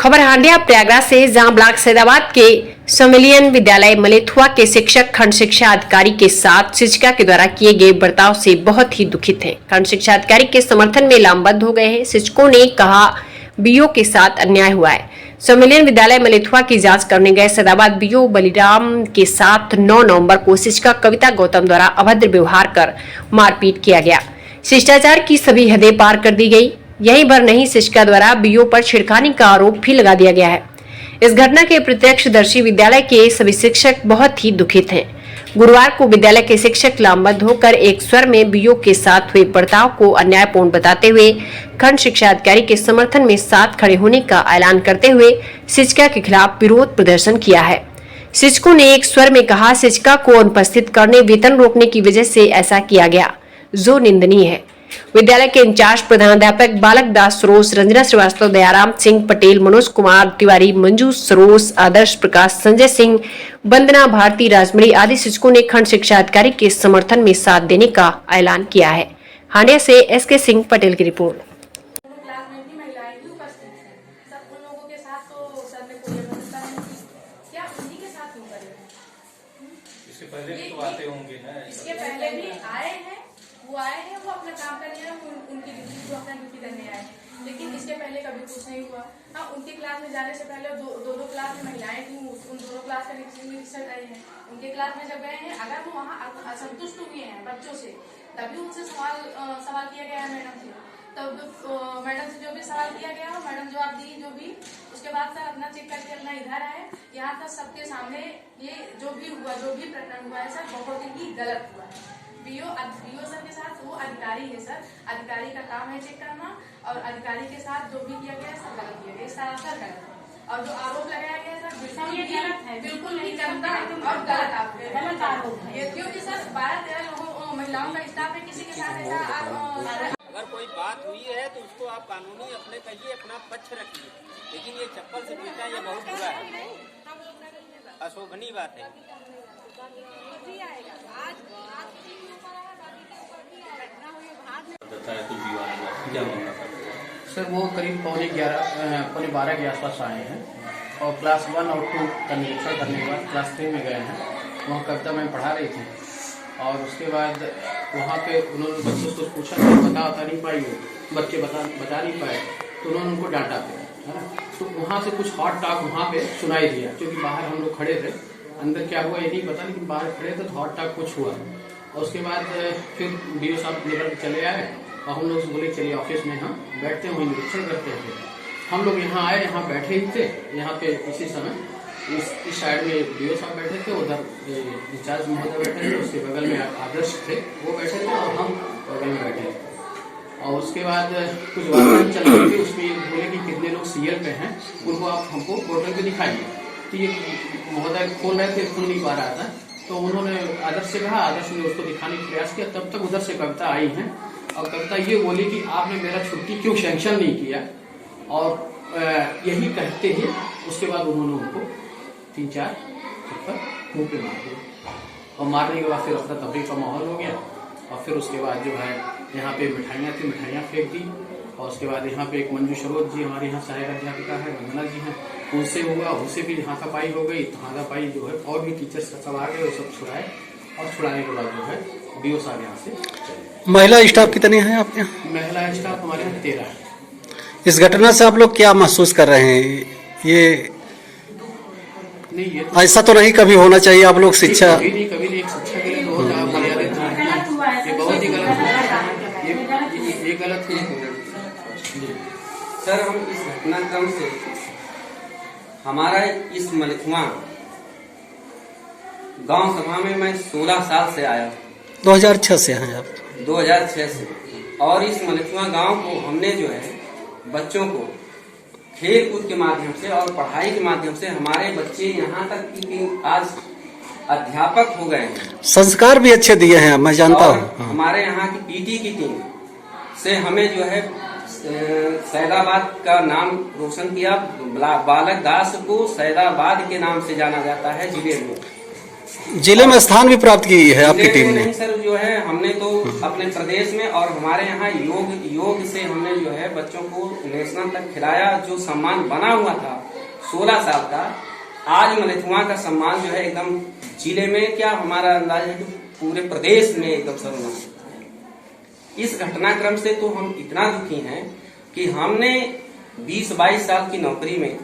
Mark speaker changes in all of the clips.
Speaker 1: खबर हांडिया प्रयागराज से, जहां ब्लॉक सैदाबाद के सम्मेलन विद्यालय मलेथुआ के शिक्षक खंड शिक्षा अधिकारी के साथ शिक्षिका के द्वारा किए गए बर्ताव से बहुत ही दुखित हैं। खंड शिक्षा अधिकारी के समर्थन में लामबंद हो गए हैं। शिक्षकों ने कहा बीओ के साथ अन्याय हुआ है। सम्मेलन विद्यालय मलेथुआ की जांच करने गए सैदाबाद बीओ बलिराम के साथ 9 नवंबर को शिक्षिका कविता गौतम द्वारा अभद्र व्यवहार कर मारपीट किया गया। शिष्टाचार की सभी हदें पार कर दी गई। यही भर नहीं, शिक्षिका द्वारा बीओ पर छिड़खानी का आरोप भी लगा दिया गया है। इस घटना के प्रत्यक्षदर्शी विद्यालय के सभी शिक्षक बहुत ही दुखित हैं। गुरुवार को विद्यालय के शिक्षक लामबंद होकर एक स्वर में बीओ के साथ हुए बर्ताव को अन्यायपूर्ण बताते हुए खंड शिक्षा अधिकारी के समर्थन में साथ खड़े होने का ऐलान करते हुए शिक्षिका के खिलाफ विरोध प्रदर्शन किया है। शिक्षकों ने एक स्वर में कहा, शिक्षिका को अनुपस्थित करने, वेतन रोकने की वजह से ऐसा किया गया, जो निंदनीय है। विद्यालय के इंचार्ज प्रधानाध्यापक बालक दास सरोज, रंजना श्रीवास्तव, दयाराम सिंह पटेल, मनोज कुमार तिवारी, मंजू सरोज, आदर्श प्रकाश, संजय सिंह, वंदना भारती, राजमणि आदि शिक्षकों ने खंड शिक्षा अधिकारी के समर्थन में साथ देने का ऐलान किया है। हांडिया से एसके सिंह पटेल की रिपोर्ट।
Speaker 2: इसके पहले भी आए हैं, वो अपना काम करने आए, उनकी ड्यूटी को अपना ड्यूटी करने आए, लेकिन इसके पहले कभी कुछ नहीं हुआ। हाँ, उनकी क्लास में जाने से पहले दो क्लास में महिलाएं थी, उन दोनों क्लास का निरीक्षण रहे हैं। उनके क्लास में जब गए हैं, अगर वो वहाँ असंतुष्ट हुए हैं बच्चों से, तभी उनसे सवाल किया गया है मैडम से। तब मैडम से जो भी सवाल किया गया हो, मैडम जवाब दी जो भी, उसके बाद सर अपना चेक करके अपना इधर आए। यहाँ तक सबके सामने ये जो भी प्रकरण हुआ है सर, बहुत ही गलत हुआ है। बीओ सर के साथ वो अधिकारी है सर, अधिकारी का काम है चेक करना, और अधिकारी के साथ जो भी किया गया सब गलत किया गया, सरासर गलत है। और जो आरोप लगाया गया सर बिल्कुल नहीं करता और गलत आरोप है, क्योंकि सर 12-13 लोगों महिलाओं का स्टाफ है, किसी के साथ ऐसा
Speaker 3: अगर कोई बात हुई है तो उसको आप कानूनी अपने कहिए, अपना पक्ष रखिए, लेकिन ये चप्पल से पीटना ये बहुत बुरा है, अशोभनीय बात है।
Speaker 4: सर वो करीब पौने 12 के आसपास आए हैं और क्लास 1 और 2 का निरीक्षण करने के बाद क्लास 3 में गए हैं। वहाँ कविता मैम पढ़ा रही थी और उसके बाद वहाँ पे उन्होंने बच्चों से पूछा कि बता नहीं पाई, बच्चे बता नहीं पाए, तो उन्होंने उनको डांटा है ना। तो वहाँ से कुछ हॉट टॉक वहाँ पे सुनाई दिया, क्योंकि बाहर हम लोग खड़े थे, अंदर क्या हुआ ये नहीं पता, लेकिन बाहर खड़े थे तो हॉट टॉक कुछ हुआ। और उसके बाद फिर बीओ साहब निकल के चले आए और हम लोग बोले चलिए ऑफिस में हम बैठते हैं, वहीं निरीक्षण करते थे। हम लोग यहाँ आए, यहाँ बैठे ही थे, यहाँ पे इसी समय इस साइड में बीओ साहब बैठे थे, उधर इंचार्ज महोदय बैठे थे, उसके बगल में आदर्श थे वो बैठे थे और हम बगल में बैठे थे। और उसके बाद कुछ वार्ता चल रही थी, उसमें बोले कि कितने लोग सीएल पे हैं, उनको आप हमको पोर्टल पे दिखाइए। तो ये महोदय खोल रहे थे, खुल नहीं पा रहा था, तो उन्होंने आदर्श से कहा, आदर्श ने उसको दिखाने का प्रयास किया। तब तक उधर से कविता आई है और कविता ये बोली कि आपने मेरा छुट्टी क्यों सैंक्शन नहीं किया, और यही कहते ही उसके बाद उन्होंने उनको 3-4 चप्पल मुंह पे मार दिया। और मारने के बाद फिर अफरा तफरी का माहौल हो गया। और फिर उसके बाद जो है यहाँ पे मिठाइयाँ थी, मिठाइयाँ फेंक दी। और उसके बाद यहाँ पे एक मंजू सरोज जी हमारे यहाँ सहायक अध्यापिका है, वंदना जी हैं, उनसे हुआ, उनसे भी हाथापाई हो गई। तो हाथापाई जो है और भी टीचर्स सब आ गए, वो सब छुड़ाए, और छुड़ाने के बाद जो है बीओ साहब यहाँ से चले।
Speaker 5: महिला स्टाफ कितने हैं आपके यहाँ?
Speaker 4: महिला स्टाफ हमारे यहाँ 13 है।
Speaker 5: इस घटना से आप लोग क्या महसूस कर रहे हैं? ये
Speaker 4: नहीं,
Speaker 5: ऐसा तो नहीं कभी होना चाहिए। आप लोग शिक्षा
Speaker 4: कभी नहीं एक शिक्षा के लिए बहुत मर्यादित, ये बहुत ही गलत है, ये गलत है।
Speaker 3: सर, हम इस घटनाक्रम से हमारा इस मलेथुआ गांव सभा में मैं 16 साल से आया,
Speaker 5: 2006 से हैं आप?
Speaker 3: 2006 से। और इस मलेथुआ गांव को हमने जो है बच्चों को खेल कूद के माध्यम से और पढ़ाई के माध्यम से हमारे बच्चे यहाँ तक कि आज अध्यापक हो गए हैं।
Speaker 5: संस्कार भी अच्छे दिए हैं, मैं जानता हूँ।
Speaker 3: हमारे यहाँ की पीटी की टीम से हमें जो है सैदाबाद का नाम रोशन किया। बालक दास को सैदाबाद के नाम से जाना जाता है जिले में।
Speaker 5: जिले में स्थान भी प्राप्त की है आपकी
Speaker 3: जिले
Speaker 5: टीम
Speaker 3: में
Speaker 5: ने।
Speaker 3: नहीं सर, जो है हमने तो अपने प्रदेश में और हमारे यहाँ योग से हमने जो है बच्चों को नेशनल तक खिलाया। जो सम्मान बना हुआ था 16 साल का, आज मलेथुआ का सम्मान जो है एकदम जिले में, क्या हमारा अंदाज है कि पूरे प्रदेश में एकदम सर्वनाम। इस घटनाक्रम से तो हम इतना दुखी हैं कि हमने 20-22 साल की नौकरी में,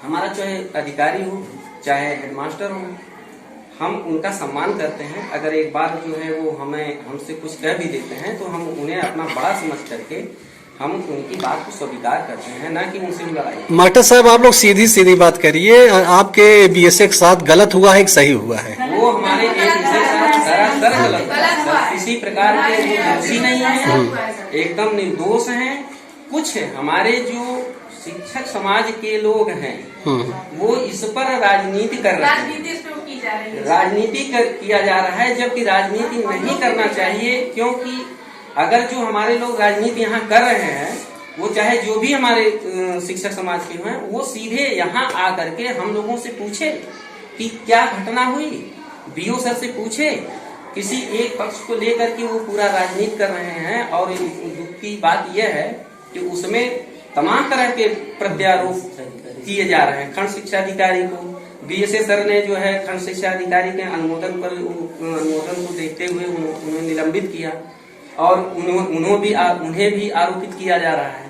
Speaker 3: हमारा चाहे अधिकारी हो चाहे हेडमास्टर हो, हम उनका सम्मान करते हैं। अगर एक बार जो है वो हमसे कुछ कह भी देते हैं तो हम उन्हें अपना बड़ा समझ करके हम उनकी बात को स्वीकार करते हैं, ना कि उनसे लड़ाई।
Speaker 5: मास्टर साहब, आप लोग सीधी बात करिए, आपके बीएसए के साथ गलत हुआ है कि सही हुआ है?
Speaker 3: वो हमारे एक विषय साथ सरासर गलत है। किसी प्रकार के वो दोषी नहीं है, एकदम निर्दोष हैं। कुछ हमारे जो शिक्षक समाज के लोग हैं वो इस पर राजनीति कर रहे हैं, राजनीति किया जा रहा है, जबकि राजनीति नहीं करना चाहिए। क्योंकि अगर जो हमारे लोग राजनीति यहाँ कर रहे हैं, वो चाहे जो भी हमारे शिक्षक समाज के हैं, वो सीधे यहाँ आ करके हम लोगों से पूछे कि क्या घटना हुई, बीओ सर से पूछे। किसी एक पक्ष को लेकर के वो पूरा राजनीति कर रहे हैं। और दुख की बात यह है कि उसमें तमाम तरह के प्रत्यारोप किए जा रहे हैं। खंड शिक्षा अधिकारी को बीएसए सर ने जो है खंड शिक्षा अधिकारी के अनुमोदन को देखते हुए उन्हें निलंबित किया, और उन्हें भी आरोपित किया जा रहा है।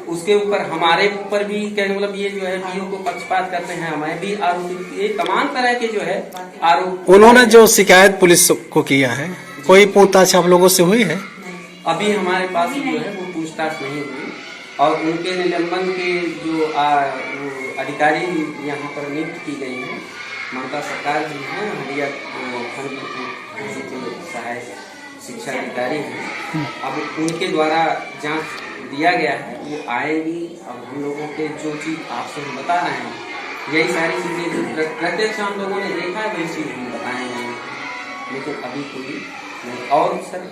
Speaker 3: उसके ऊपर हमारे ऊपर भी मतलब ये जो है बीओ को पक्षपात करते हैं, हमें भी आरोपित किए। तमाम तरह के जो है आरोप।
Speaker 5: उन्होंने जो शिकायत पुलिस को किया है, कोई पूछताछ आप लोगों से हुई है?
Speaker 3: अभी हमारे पास जो है वो पूछताछ नहीं हुई, और उनके निलंबन के जो अधिकारी यहाँ पर नियुक्त की गई हैं, ममता सरकार जी हैं, हरिया खंड सहायक शिक्षा अधिकारी हैं। अब उनके द्वारा जांच दिया गया है, वो आएंगी। अब हम लोगों के जो चीज आपसे हम बता रहे हैं, यही सारी चीजें जो प्रत्यक्ष हम लोगों ने देखा है वही चीज हम बताएंगे, लेकिन अभी कोई नहीं। और सर